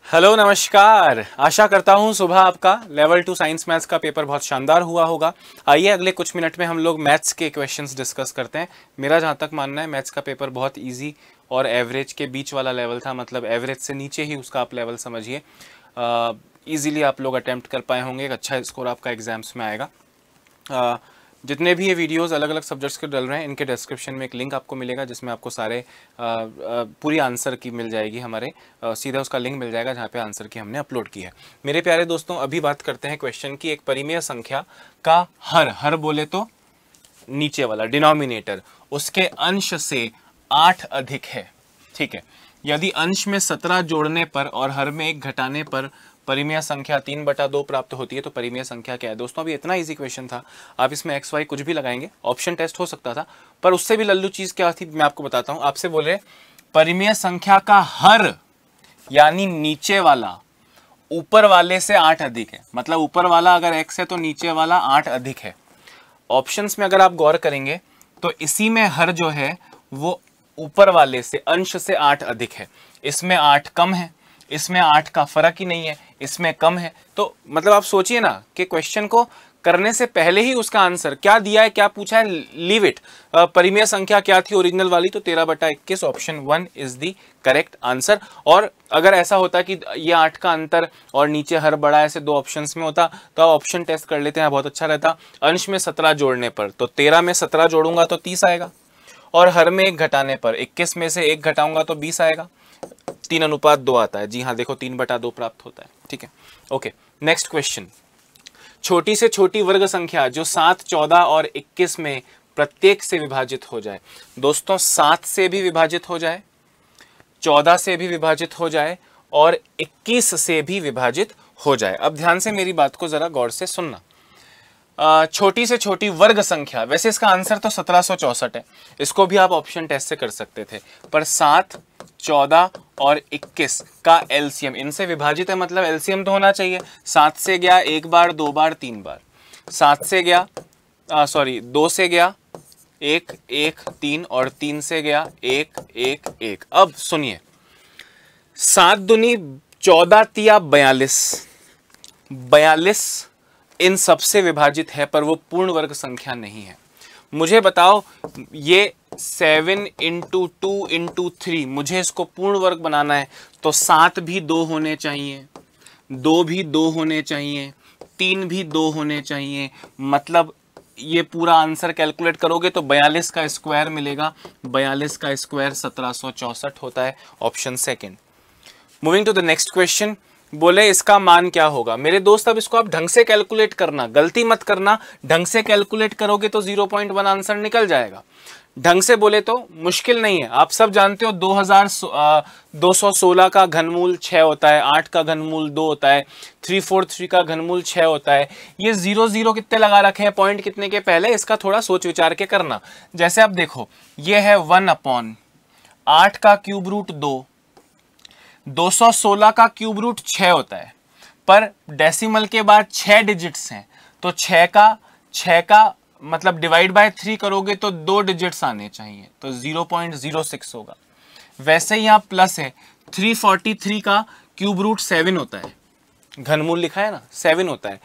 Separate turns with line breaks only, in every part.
Hello नमस्कार। आशा करता हूँ सुबह आपका लेवल 2 साइंस मैथ्स का पेपर बहुत शानदार हुआ होगा। आइए अगले कुछ मिनट में हम लोग मैथ्स के क्वेश्चंस डिस्कस करते हैं। मेरा जहाँ तक मानना है मैथ्स का पेपर बहुत इजी और एवरेज के बीच वाला लेवल था, मतलब एवरेज से नीचे ही उसका आप लेवल समझिए। ईजीली आप लोग अटैम्प्ट कर पाए होंगे, एक अच्छा स्कोर आपका एग्जाम्स में आएगा। जितने भी ये वीडियोस अलग अलग सब्जेक्ट्स के डल रहे हैं, इनके डिस्क्रिप्शन में एक लिंक आपको मिलेगा जिसमें आपको सारे पूरी आंसर की मिल जाएगी। हमारे सीधा उसका लिंक मिल जाएगा जहाँ पे आंसर की हमने अपलोड की है। मेरे प्यारे दोस्तों, अभी बात करते हैं क्वेश्चन की। एक परिमेय संख्या का हर बोले तो नीचे वाला डिनोमिनेटर उसके अंश से 8 अधिक है। ठीक है, यदि अंश में 17 जोड़ने पर और हर में 1 घटाने पर परिमेय संख्या 3/2 प्राप्त होती है तो परिमेय संख्या क्या है। दोस्तों अभी इतना इजी क्वेश्चन था, आप इसमें एक्स वाई कुछ भी लगाएंगे, ऑप्शन टेस्ट हो सकता था, पर उससे भी लल्लू चीज क्या थी मैं आपको बताता हूं। आपसे बोल रहे परिमेय संख्या का हर यानी नीचे वाला ऊपर वाले से 8 अधिक है, मतलब ऊपर वाला अगर x है तो नीचे वाला 8 अधिक है। ऑप्शंस में अगर आप गौर करेंगे तो इसी में हर जो है वो ऊपर वाले से अंश से 8 अधिक है। इसमें 8 कम है, इसमें 8 का फर्क ही नहीं है, इसमें कम है। तो मतलब आप सोचिए ना कि क्वेश्चन को करने से पहले ही उसका आंसर क्या दिया है, क्या पूछा है, लीव इट। परिमेय संख्या क्या थी ओरिजिनल वाली, तो 13/21 option 1 is the correct answer. और अगर ऐसा होता कि ये 8 का अंतर और नीचे हर बड़ा ऐसे दो ऑप्शंस में होता तो आप ऑप्शन टेस्ट कर लेते हैं, बहुत अच्छा रहता। अंश में 17 जोड़ने पर तो 13 में 17 जोड़ूंगा तो 30 आएगा, और हर में 1 घटाने पर 21 में से 1 घटाऊंगा तो 20 आएगा। 3:2 आता है। जी हाँ, देखो 3/2 प्राप्त होता है। ठीक है, ओके। नेक्स्ट क्वेश्चन, छोटी से छोटी वर्ग संख्या जो 7, 14 और 21 में प्रत्येक से विभाजित हो जाए। दोस्तों 7 से भी विभाजित हो जाए, 14 से भी विभाजित हो जाए और 21 से भी विभाजित हो जाए। अब ध्यान से मेरी बात को जरा गौर से सुनना। छोटी से छोटी वर्ग संख्या, वैसे इसका आंसर तो 1764 है, इसको भी आप ऑप्शन टेस्ट से कर सकते थे, पर 7, 14 और 21 का एलसीएम इनसे विभाजित है, मतलब एलसीएम तो होना चाहिए। 7 से गया 1 बार, 2 बार, 3 बार, 7 से गया 2 से गया 1, 1, 3 और 3 से गया 1, 1, 1। अब सुनिए, 7 दूनी 14 तिया 42, 42 इन सबसे विभाजित है, पर वो पूर्ण वर्ग संख्या नहीं है। मुझे बताओ, ये 7 × 2 × 3, मुझे इसको पूर्ण वर्ग बनाना है तो 7 भी 2 होने चाहिए, 2 भी 2 होने चाहिए, 3 भी 2 होने चाहिए। मतलब ये पूरा आंसर कैलकुलेट करोगे तो 42 का स्क्वायर मिलेगा। 42 का स्क्वायर 1764 होता है, option second. Moving to the next question, बोले इसका मान क्या होगा। मेरे दोस्त अब इसको आप ढंग से कैलकुलेट करना, गलती मत करना। ढंग से कैलकुलेट करोगे तो 0.1 आंसर निकल जाएगा। ढंग से बोले तो मुश्किल नहीं है, आप सब जानते हो 2216 का घनमूल 6 होता है, 8 का घनमूल 2 होता है, 343 का घनमूल 6 होता है। ये 0 0 कितने लगा रखे हैं, पॉइंट कितने के पहले, इसका थोड़ा सोच विचार के करना। जैसे आप देखो, ये है 1/8 का क्यूब रूट 2, 216 का क्यूब रूट 6 होता है, पर डेसिमल के बाद 6 डिजिट्स हैं, तो 6 का मतलब डिवाइड बाय 3 करोगे तो 2 डिजिट्स आने चाहिए, तो 0.06 होगा। वैसे ही यहां प्लस है, 343 का क्यूब रूट 7 होता है, घनमूल लिखा है ना 7 होता है,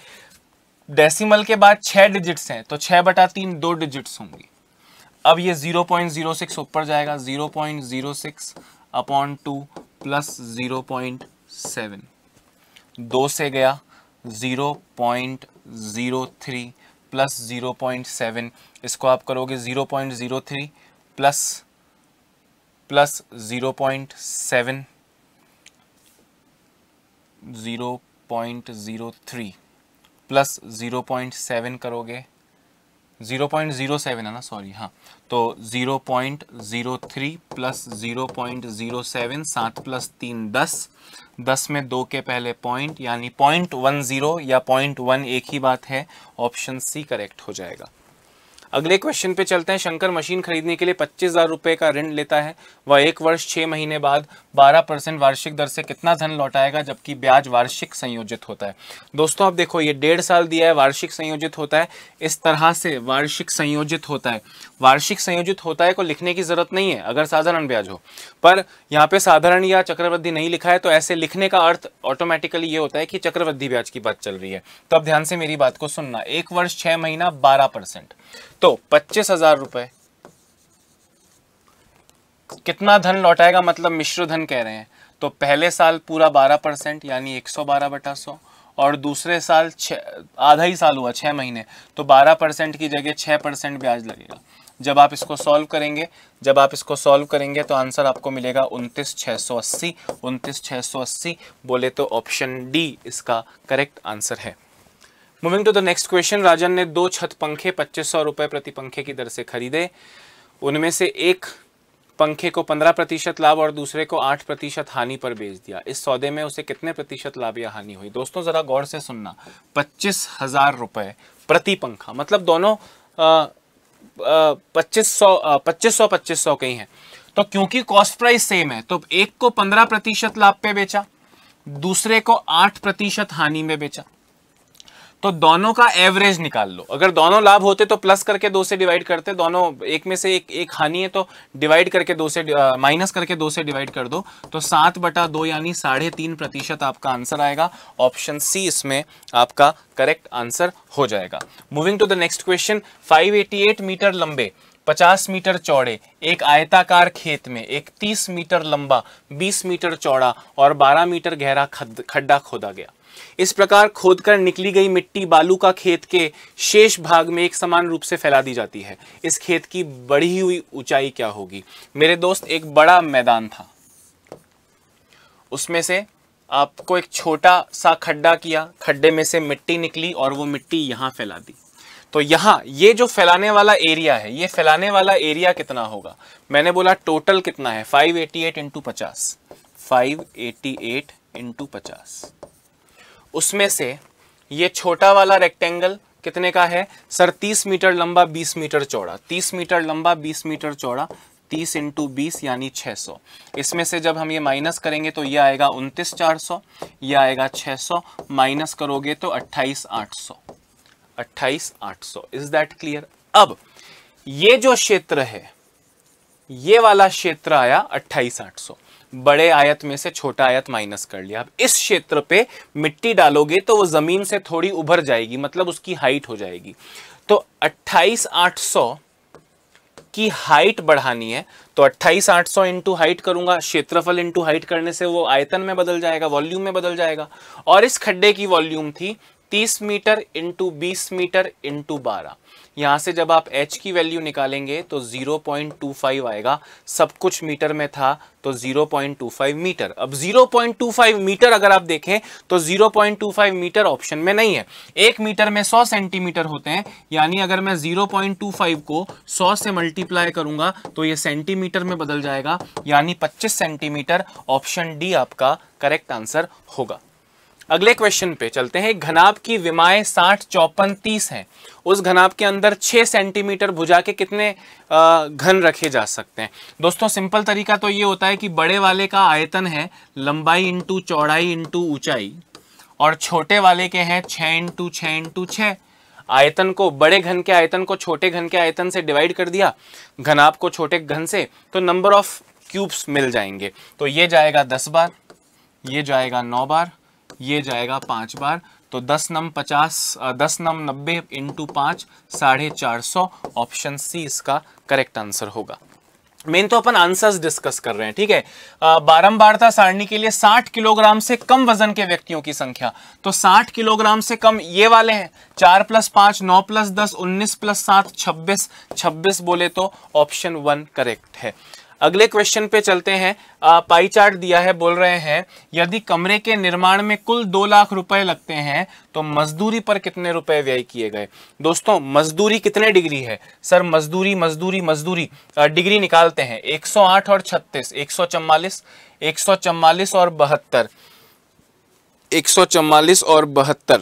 डेसिमल के बाद 6 डिजिट्स हैं तो 6/3 2 डिजिट्स होंगी। अब ये 0.06 ऊपर जाएगा, 0.06/2 प्लस 0.7, 2 से गया 0.03 प्लस 0.7, इसको आप करोगे 0.03 प्लस 0.7, 0.03 प्लस 0.7 करोगे, 0.07 है ना, सॉरी, हाँ, तो 0.03 प्लस 0.07, 7 + 3 10, 10 में 2 के पहले पॉइंट यानी 0.10 या 0.1 एक ही बात है, ऑप्शन सी करेक्ट हो जाएगा। अगले क्वेश्चन पे चलते हैं। शंकर मशीन खरीदने के लिए 25,000 रुपये का ऋण लेता है, वह 1 वर्ष 6 महीने बाद 12% वार्षिक दर से कितना धन लौटाएगा, जबकि ब्याज वार्षिक संयोजित होता है। दोस्तों अब देखो, ये 1.5 साल दिया है, वार्षिक संयोजित होता है, इस तरह से वार्षिक संयोजित होता है। वार्षिक संयोजित होता है को लिखने की जरूरत नहीं है अगर साधारण ब्याज हो, पर यहाँ पे साधारण या चक्रवृद्धि नहीं लिखा है, तो ऐसे लिखने का अर्थ ऑटोमेटिकली ये होता है कि चक्रवृद्धि ब्याज की बात चल रही है। तो अब ध्यान से मेरी बात को सुनना। 1 वर्ष 6 महीना 12%, तो 25,000 रुपए कितना धन लौटाएगा, मतलब मिश्र धन कह रहे हैं। तो पहले साल पूरा 12% यानी 112/100, और दूसरे साल आधा ही साल हुआ 6 महीने, तो 12% की जगह 6% ब्याज लगेगा। जब आप इसको सॉल्व करेंगे तो आंसर आपको मिलेगा 29,680। 29,680 बोले तो ऑप्शन डी इसका करेक्ट आंसर है। Moving to the next question. Rajan ने 2 छत पंखे 2500 रुपए प्रति पंखे की दर से खरीदे। उनमें से एक पंखे को 15% लाभ और दूसरे को 8% हानि पर बेच दिया। इस सौदे में उसे कितने प्रतिशत लाभ या हानि हुई? दोस्तों जरा गौर से सुनना। 25,000 रुपए प्रति पंखा, मतलब दोनों 2500 के ही हैं। तो क्योंकि कॉस्ट प्राइस सेम है, तो एक को 15% लाभ पे बेचा, दूसरे को 8% हानि में बेचा। तो दोनों का एवरेज निकाल लो। अगर दोनों लाभ होते तो प्लस करके 2 से डिवाइड करते, दोनों एक में से एक हानि है तो डिवाइड करके 2 से माइनस करके 2 से डिवाइड कर दो, तो 7/2 यानी 3.5% आपका आंसर आएगा। ऑप्शन सी इसमें आपका करेक्ट आंसर हो जाएगा। Moving to the next question. 588 metre लंबे 50 मीटर चौड़े एक आयताकार खेत में एक 30 मीटर लंबा 20 मीटर चौड़ा और 12 मीटर गहरा खड्डा खोदा गया। इस प्रकार खोदकर निकली गई मिट्टी बालू का खेत के शेष भाग में एक समान रूप से फैला दी जाती है। इस खेत की बढ़ी हुई ऊंचाई क्या होगी? मेरे दोस्त, एक बड़ा मैदान था, उसमें से आपको एक छोटा सा खड्डा किया, खड्डे में से मिट्टी निकली और वो मिट्टी यहां फैला दी। तो यहां ये जो फैलाने वाला एरिया है, ये फैलाने वाला एरिया कितना होगा? मैंने बोला टोटल कितना है? 588 × 50, 588 × 50। उसमें से ये छोटा वाला रेक्टेंगल कितने का है सर? 30 मीटर लंबा 20 मीटर चौड़ा। 30 मीटर लंबा 20 मीटर चौड़ा, 30 × 20 यानी 600। इसमें से जब हम ये माइनस करेंगे तो ये आएगा 29,400, ये आएगा 600, माइनस करोगे तो 28,800। 28,800। Is that clear? अब ये जो क्षेत्र है, ये वाला क्षेत्र आया 28,800। बड़े आयत में से छोटा आयत माइनस कर लिया। अब इस क्षेत्र पे मिट्टी डालोगे तो वो जमीन से थोड़ी उभर जाएगी, मतलब उसकी हाइट हो जाएगी। तो 28,800 की हाइट बढ़ानी है, तो 28,800 इंटू हाइट करूंगा, क्षेत्रफल इंटू हाइट करने से वो आयतन में बदल जाएगा, वॉल्यूम में बदल जाएगा। और इस खड्डे की वॉल्यूम थी 30 मीटर इंटू 20 मीटर इंटू 12। यहां से जब आप h की वैल्यू निकालेंगे तो 0.25 आएगा। सब कुछ मीटर में था तो 0.25 मीटर। अब 0.25 मीटर अगर आप देखें तो 0.25 मीटर ऑप्शन में नहीं है। 1 मीटर में 100 सेंटीमीटर होते हैं, यानी अगर मैं 0.25 को 100 से मल्टीप्लाई करूंगा तो ये सेंटीमीटर में बदल जाएगा, यानी 25 सेंटीमीटर। ऑप्शन डी आपका करेक्ट आंसर होगा। अगले क्वेश्चन पे चलते हैं। घनाभ की विमाएं 60, 54, 30 हैं। उस घनाभ के अंदर 6 सेंटीमीटर भुजा के कितने घन रखे जा सकते हैं? दोस्तों सिंपल तरीका तो ये होता है कि बड़े वाले का आयतन है लंबाई इंटू चौड़ाई इंटू ऊंचाई, और छोटे वाले के हैं 6 × 6 × 6। आयतन को, बड़े घन के आयतन को छोटे घन के आयतन से डिवाइड कर दिया, घनाभ को छोटे घन से, तो नंबर ऑफ क्यूब्स मिल जाएंगे। तो ये जाएगा 10 बार, ये जाएगा 9 बार, ये जाएगा 5 बार। तो 10 × 50, 10 × 90 इंटू 5, 450। ऑप्शन सी इसका करेक्ट आंसर होगा। मेन तो अपन आंसर्स डिस्कस कर रहे हैं, ठीक है। बारंबारता सारणी के लिए 60 किलोग्राम से कम वजन के व्यक्तियों की संख्या, तो 60 किलोग्राम से कम ये वाले हैं। 4 + 5 9 + 10 19 + 7 26। 26 बोले तो ऑप्शन 1 करेक्ट है। अगले क्वेश्चन पे चलते हैं। पाई चार्ट दिया है, बोल रहे हैं यदि कमरे के निर्माण में कुल 2 लाख रुपए लगते हैं तो मजदूरी पर कितने रुपए व्यय किए गए? दोस्तों मजदूरी कितने डिग्री है सर? मजदूरी डिग्री निकालते हैं। 108 और 36, 144, 144 और 72, 144 और 72,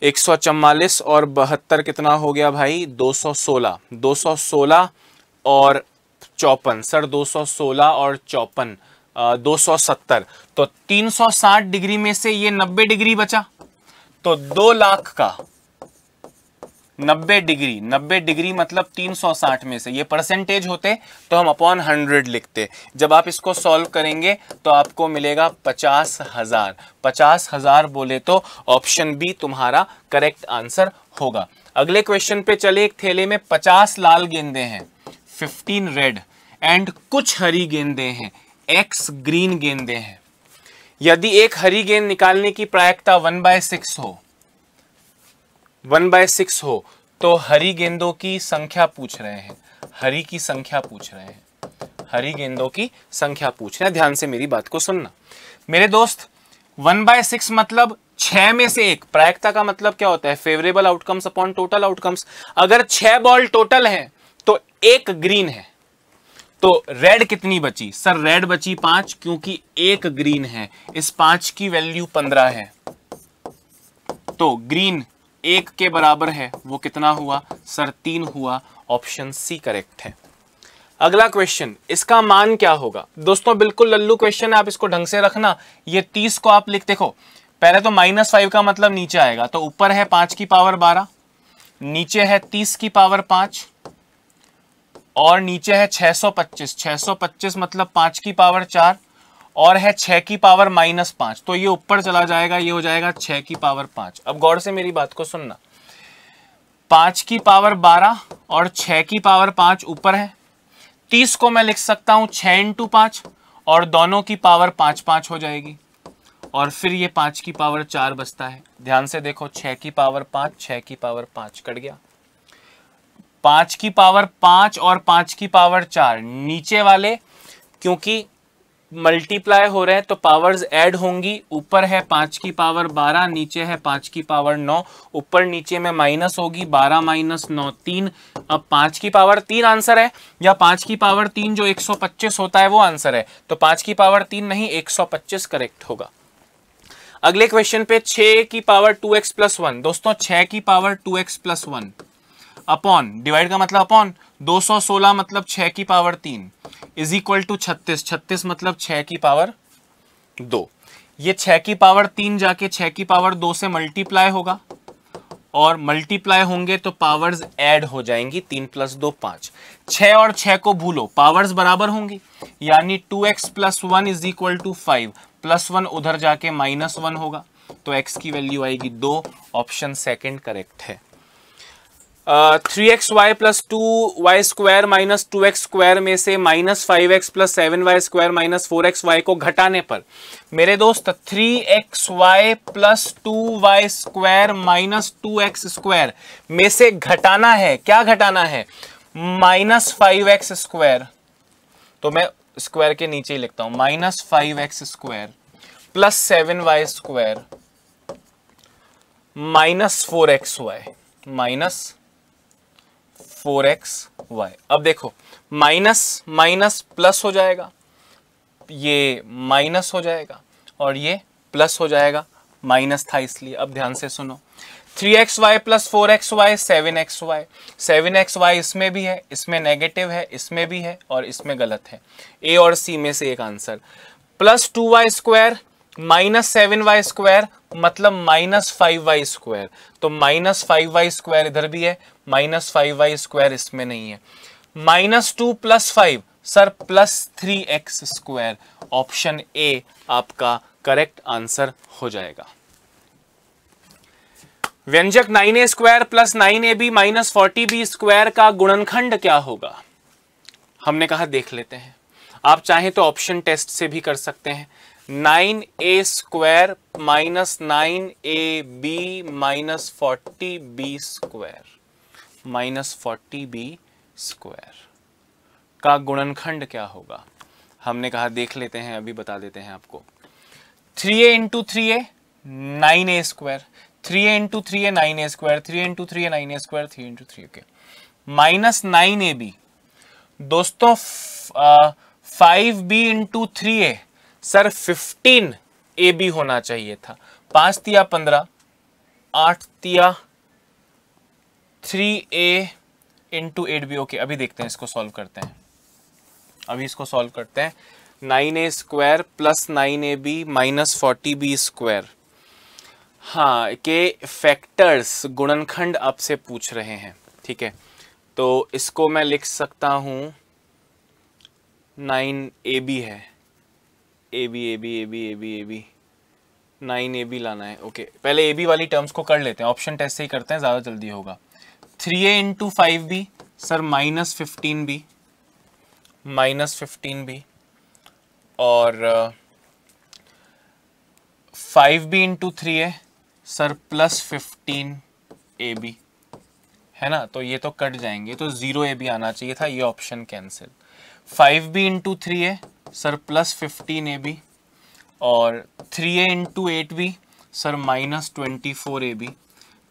144 और 72 कितना हो गया भाई? 216। 216 और 54 सर, 216 और 54 270। तो 360 डिग्री में से ये 90 डिग्री बचा, तो 2 लाख का 90 डिग्री, 90 डिग्री मतलब 360 में से, ये परसेंटेज होते तो हम अपॉन 100 लिखते। जब आप इसको सॉल्व करेंगे तो आपको मिलेगा 50,000। 50,000 बोले तो ऑप्शन बी तुम्हारा करेक्ट आंसर होगा। अगले क्वेश्चन पे चले। एक थैले में 50 लाल गेंदे हैं, 15 रेड एंड कुछ हरी गेंदे हैं, x ग्रीन गेंदे हैं। यदि एक हरी गेंद निकालने की प्रायिकता 1/6 हो, 1/6 हो, तो हरी गेंदों की संख्या पूछ रहे हैं, हरी की संख्या पूछ रहे हैं, हरी गेंदों की संख्या पूछ रहे हैं। ध्यान से मेरी बात को सुनना मेरे दोस्त। 1/6 मतलब 6 में से एक। प्रायिकता का मतलब क्या होता है? Favourable outcomes upon total outcomes. अगर 6 बॉल टोटल हैं तो एक ग्रीन है, तो रेड कितनी बची? सर रेड बची 5, क्योंकि एक ग्रीन है। इस 5 की वैल्यू 15 है, तो ग्रीन 1 के बराबर है, वो कितना हुआ? सर 3 हुआ। ऑप्शन सी करेक्ट है। अगला क्वेश्चन, इसका मान क्या होगा? दोस्तों बिल्कुल लल्लू क्वेश्चन है, आप इसको ढंग से रखना। ये 30 को आप लिख, देखो पहले तो -5 का मतलब नीचे आएगा, तो ऊपर है 5 की पावर 12, नीचे है 30 की पावर 5 और नीचे है 625। 625 मतलब 5 की पावर 4 और है 6 की पावर -5, तो ये ऊपर चला जाएगा, ये हो जाएगा 6 की पावर 5। अब गौर से मेरी बात को सुनना, 5 की पावर 12 और 6 की पावर 5 ऊपर है। 30 को मैं लिख सकता हूं 6 × 5 और दोनों की पावर 5-5 हो जाएगी और फिर ये 5 की पावर 4 बचता है। ध्यान से देखो, 6 की पावर 5, 6 की पावर 5 कट गया। 5 की पावर 5 और 5 की पावर 4, नीचे वाले क्योंकि मल्टीप्लाई हो रहे हैं तो पावर्स ऐड होंगी। ऊपर है 5 की पावर 12, नीचे है 5 की पावर 9, ऊपर नीचे में माइनस होगी, 12 - 9 3। अब 5 की पावर 3 आंसर है, या 5 की पावर 3 जो 125 होता है वो आंसर है, तो 5 की पावर 3 नहीं 125 करेक्ट होगा। अगले क्वेश्चन पे 6 की पावर 2x + 1। दोस्तों 6 की पावर 2x + 1 अपॉन, डिवाइड का मतलब अपॉन, 216 मतलब 6 की पावर 3 इज इक्वल टू 36। 36 मतलब 6 की पावर 2। ये 6 की पावर 3 जाके 6 की पावर 2 से मल्टीप्लाई होगा और मल्टीप्लाई होंगे तो पावर्स ऐड हो जाएंगी, 3 + 2 5। 6 और 6 को भूलो, पावर्स बराबर होंगी, यानी 2x + 1 इज इक्वल टू 5, +1 उधर जाके -1 होगा, तो x की वैल्यू आएगी 2। ऑप्शन सेकंड करेक्ट है। 3xy + 2y² - 2x² में से -5x + 7y² - 4xy को घटाने पर मेरे दोस्त 3xy + 2y² - 2x² में से घटाना है। क्या घटाना है? -5x², तो मैं स्क्वायर के नीचे ही लिखता हूं, -5x² + 7y² - 4xy - 4xy। अब देखो माइनस माइनस प्लस हो जाएगा, ये माइनस हो जाएगा और ये प्लस हो जाएगा, माइनस था इसलिए। अब ध्यान से सुनो, 3xy + 4xy 7xy। 7xy इसमें भी है, इसमें नेगेटिव है, इसमें भी है और इसमें गलत है। ए और सी में से एक आंसर। + 2y² - 7y² मतलब -5y², तो -5y² इधर भी है, -5y² इसमें नहीं है। -2 + 5 सर +3x²। ऑप्शन ए आपका करेक्ट आंसर हो जाएगा। व्यंजक 9a² + 9ab - 40b² का गुणनखंड क्या होगा? हमने कहा देख लेते हैं। आप चाहें तो ऑप्शन टेस्ट से भी कर सकते हैं। 9a² - 9ab - 40b² का गुणनखंड क्या होगा? हमने कहा देख लेते हैं, अभी बता देते हैं आपको। 3a × 3a 9a², 3a × 3a 9a², 3a × 3a 9a², 3 × 3 okay, -9ab। दोस्तों 5b × 3a सर 15ab होना चाहिए था। 5 × 15, 8 × 3a × 8b। ओके, अभी देखते हैं, इसको सॉल्व करते हैं, अभी इसको सॉल्व करते हैं। 9a² + 9ab - 40b²। हाँ, के फैक्टर्स गुणनखंड आपसे पूछ रहे हैं, ठीक है। तो इसको मैं लिख सकता हूँ 9ab है, A B A B A B A B A B 9ab लाना है। ओके, पहले ab वाली टर्म्स को कर लेते हैं, ऑप्शन टेस्ट से ही करते हैं, ज़्यादा जल्दी होगा। 3a into 5b sir -15b, -15b, और 5b into 3a sir +15ab, है ना। तो ये तो कट जाएंगे, तो 0ab आना चाहिए था, ये option cancel. 5b into 3a sir +15ab, और 3a into 8b sir -24ab,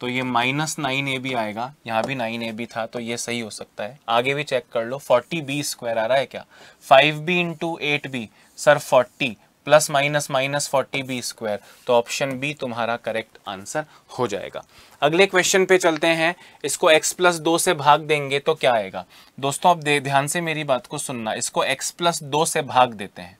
तो ये -9ab आएगा। यहाँ भी 9ab था, तो ये सही हो सकता है। आगे भी चेक कर लो, 40b² आ रहा है क्या। 5b into 8b sir 40 plus minus -40b², तो ऑप्शन बी तुम्हारा करेक्ट आंसर हो जाएगा। अगले क्वेश्चन पे चलते हैं। इसको x+2 से भाग देंगे तो क्या आएगा। दोस्तों आप ध्यान से मेरी बात को सुनना, इसको x+2 से भाग देते हैं,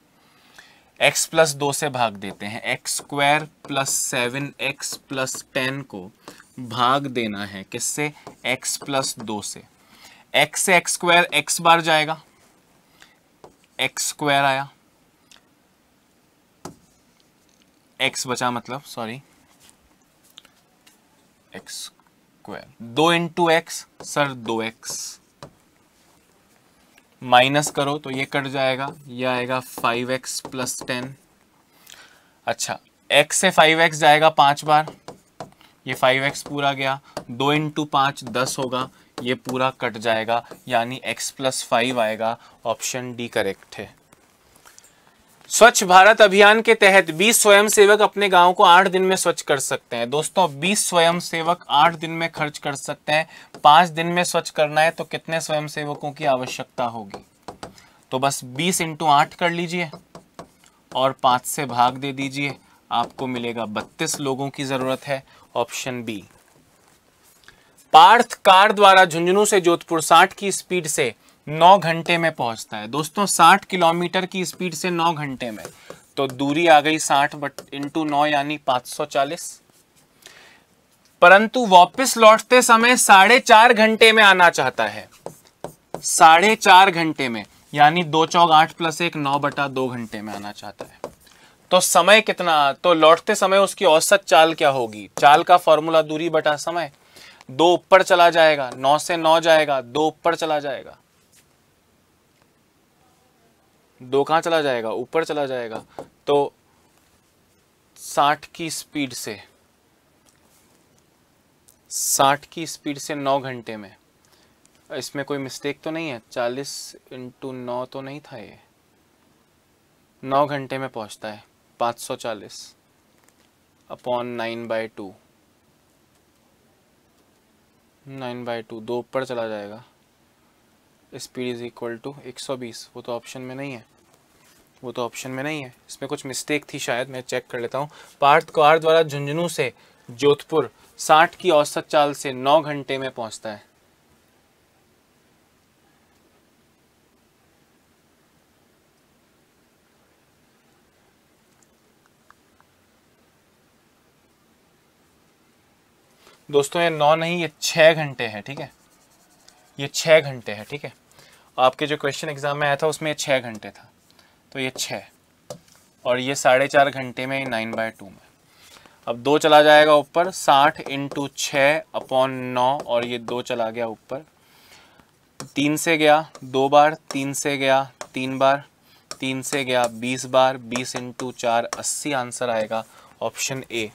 x+2 से भाग देते हैं। x² + 7x + 10 को भाग देना है किससे, x+2 से। x से x² x बार जाएगा, x² आया, x बचा, मतलब sorry x²। 2 into x sir 2x, minus करो तो ये कट जाएगा, ये आएगा 5x + 10। अच्छा, x से 5x जाएगा 5 बार, ये 5x पूरा गया। 2 इंटू 5 10 होगा, ये पूरा कट जाएगा, यानी x + 5 आएगा। ऑप्शन डी करेक्ट है। स्वच्छ भारत अभियान के तहत 20 स्वयंसेवक अपने गांव को 8 दिन में स्वच्छ कर सकते हैं। दोस्तों 20 स्वयंसेवक 8 दिन में खर्च कर सकते हैं। 5 दिन में स्वच्छ करना है तो कितने स्वयंसेवकों की आवश्यकता होगी। तो बस 20 इंटू 8 कर लीजिए और 5 से भाग दे दीजिए, आपको मिलेगा 32 लोगों की जरूरत है। Option B. पार्थ कार द्वारा झुंझुनू से जोधपुर 60 की स्पीड से 9 घंटे में पहुंचता है। दोस्तों 60 किलोमीटर की स्पीड से 9 घंटे में, तो दूरी आ गई 60 इंटू 9 यानी 540। परंतु वापस लौटते समय 4.5 घंटे में आना चाहता है, 4.5 घंटे में, यानी 2 चौक 8 + 1 9/2 घंटे में आना चाहता है। तो समय कितना, तो लौटते समय उसकी औसत चाल क्या होगी। चाल का फॉर्मूला दूरी बटा समय। 2 ऊपर चला जाएगा, 9 से 9 जाएगा, 2 ऊपर चला जाएगा, 2 कहाँ चला जाएगा, ऊपर चला जाएगा। तो 60 की स्पीड से 9 घंटे में, इसमें कोई मिस्टेक तो नहीं है। 40 इंटू 9 तो नहीं था, ये 9 घंटे में पहुंचता है। 540 अपॉन 9/2, 9/2, 2 ऊपर चला जाएगा। Speed is equal to 120। वो तो ऑप्शन में नहीं है, वो तो ऑप्शन में नहीं है, इसमें कुछ मिस्टेक थी शायद, मैं चेक कर लेता हूँ। पार्थ कार द्वारा झुंझुनू से जोधपुर 60 की औसत चाल से 9 घंटे में पहुंचता है। दोस्तों ये 9 नहीं, ये 6 घंटे है, ठीक है, ये 6 घंटे है, ठीक है। आपके जो क्वेश्चन एग्जाम में आया था उसमें ये 6 घंटे था, तो ये 6 और ये 4.5 घंटे में 9/2 में। अब 2 चला जाएगा ऊपर, 60 इंटू 6 अपॉन 9, और ये 2 चला गया ऊपर। 3 से गया 2 बार, 3 से गया 3 बार, 3 से गया 20 बार, 20 इंटू 4 80 आंसर आएगा। Option A.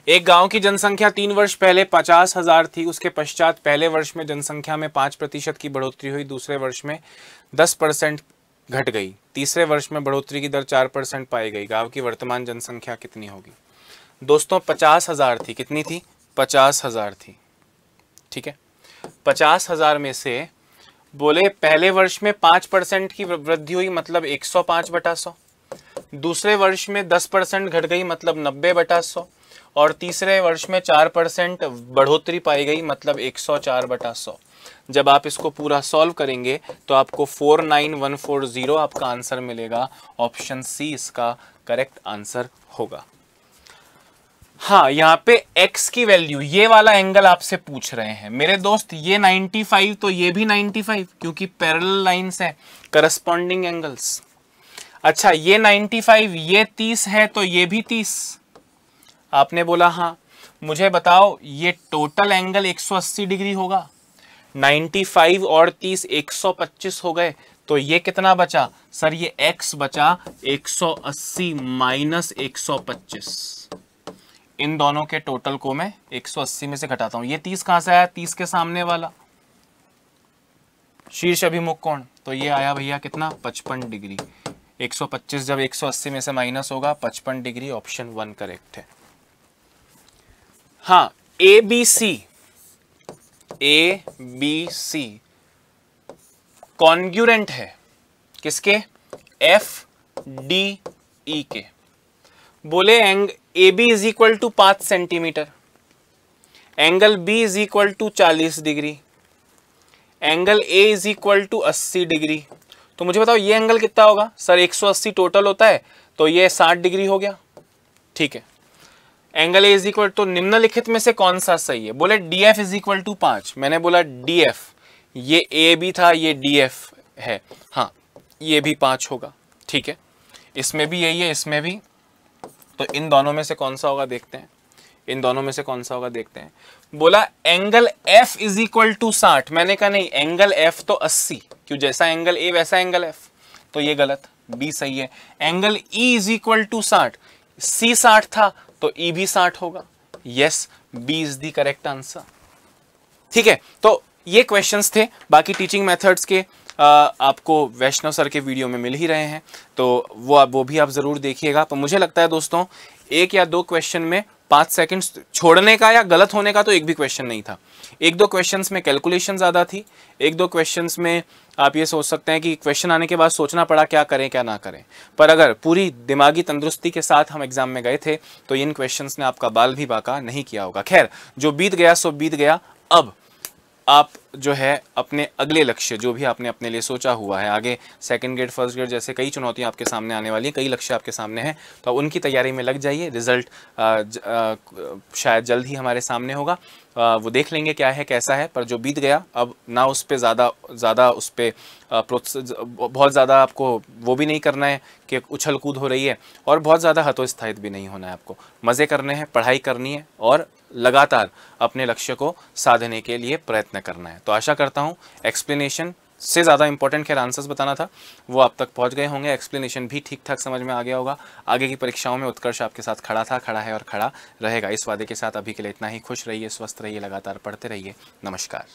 एक गांव की जनसंख्या 3 वर्ष पहले 50,000 थी, उसके पश्चात पहले वर्ष में जनसंख्या में 5% की बढ़ोतरी हुई, दूसरे वर्ष में 10% घट गई, तीसरे वर्ष में बढ़ोतरी की दर 4% पाई गई। गांव की वर्तमान जनसंख्या कितनी होगी। दोस्तों 50,000 थी, कितनी थी, 50,000 थी, ठीक है। 50,000 में से बोले पहले वर्ष में 5% की वृद्धि हुई, मतलब 105/100, दूसरे वर्ष में 10% घट गई, मतलब 90/100, और तीसरे वर्ष में 4% बढ़ोतरी पाई गई, मतलब 104/100। जब आप इसको पूरा सॉल्व करेंगे तो आपको 49140 आपका आंसर मिलेगा। ऑप्शन सी इसका करेक्ट आंसर होगा। हाँ, यहाँ पे x की वैल्यू, ये वाला एंगल आपसे पूछ रहे हैं मेरे दोस्त, ये 95 तो ये भी 95, क्योंकि पैरेलल लाइंस है, करस्पॉन्डिंग एंगल्स। अच्छा, ये 95, ये 30 है तो ये भी 30। आपने बोला हाँ, मुझे बताओ ये टोटल एंगल 180 डिग्री होगा। 95 और 30 125 हो गए, तो ये कितना बचा सर? ये x बचा 180 माइनस 125। इन दोनों के टोटल को मैं 180 में से घटाता हूं। ये 30 कहां से आया? 30 के सामने वाला शीर्ष अभिमुख कोण, तो ये आया भैया कितना? 55 डिग्री। 125 जब 180 में से माइनस होगा 55 डिग्री। ऑप्शन 1 करेक्ट है। हाँ, ए बी सी कॉन्ग्रुएंट है किसके? एफ डी ई के। बोले A B is equal to 5 centimetre, angle B is equal to 40 degree, angle A is equal to 80 degree. तो मुझे बताओ ये एंगल कितना होगा? सर 180 टोटल होता है, तो ये 60 डिग्री हो गया। ठीक है, angle A is equal to, निम्नलिखित में से कौन सा सही है? बोले D F is equal to 5। मैंने बोला डी एफ, ये ए बी था, ये डी एफ है, हाँ ये भी 5 होगा। ठीक है, इसमें भी यही है, इसमें भी। तो इन दोनों में से कौन सा होगा देखते हैं, इन दोनों में से कौन सा होगा देखते हैं। बोला angle F is equal to 60। मैंने कहा नहीं, एंगल एफ तो 80, क्यों? जैसा एंगल ए वैसा एंगल एफ, तो ये गलत, बी सही है। Angle E is equal to 60, C 60 था तो ई भी 60 होगा। Yes, B is the correct answer. ठीक है, तो ये क्वेश्चंस थे। बाकी टीचिंग मेथड्स के आपको वैष्णव सर के वीडियो में मिल ही रहे हैं, तो वो भी आप ज़रूर देखिएगा। तो मुझे लगता है दोस्तों, एक या दो क्वेश्चन में 5 सेकंड्स छोड़ने का या गलत होने का तो एक भी क्वेश्चन नहीं था। एक दो क्वेश्चंस में कैलकुलेशन ज़्यादा थी, एक दो क्वेश्चंस में आप ये सोच सकते हैं कि क्वेश्चन आने के बाद सोचना पड़ा क्या करें क्या ना करें। पर अगर पूरी दिमागी तंदुरुस्ती के साथ हम एग्जाम में गए थे तो इन क्वेश्चंस ने आपका बाल भी बाका नहीं किया होगा। खैर, जो बीत गया सो बीत गया। अब आप जो है अपने अगले लक्ष्य, जो भी आपने अपने लिए सोचा हुआ है, आगे सेकंड ग्रेड फर्स्ट ग्रेड जैसे कई चुनौतियां आपके सामने आने वाली हैं, कई लक्ष्य आपके सामने हैं, तो उनकी तैयारी में लग जाइए। रिजल्ट शायद जल्द ही हमारे सामने होगा, वो देख लेंगे क्या है कैसा है। पर जो बीत गया अब ना उस पर ज़्यादा उस पर बहुत ज़्यादा आपको वो भी नहीं करना है कि उछल कूद हो रही है, और बहुत ज़्यादा हतोत्साहित भी नहीं होना है। आपको मज़े करने हैं, पढ़ाई करनी है और लगातार अपने लक्ष्य को साधने के लिए प्रयत्न करना है। तो आशा करता हूँ एक्सप्लेनेशन से ज़्यादा इंपॉर्टेंट खैर आंसर्स बताना था, वो आप तक पहुँच गए होंगे। एक्सप्लेनेशन भी ठीक ठाक समझ में आ गया होगा। आगे की परीक्षाओं में उत्कर्ष आपके साथ खड़ा था, खड़ा है और खड़ा रहेगा। इस वादे के साथ अभी के लिए इतना ही। खुश रहिए, स्वस्थ रहिए, लगातार पढ़ते रहिए। नमस्कार।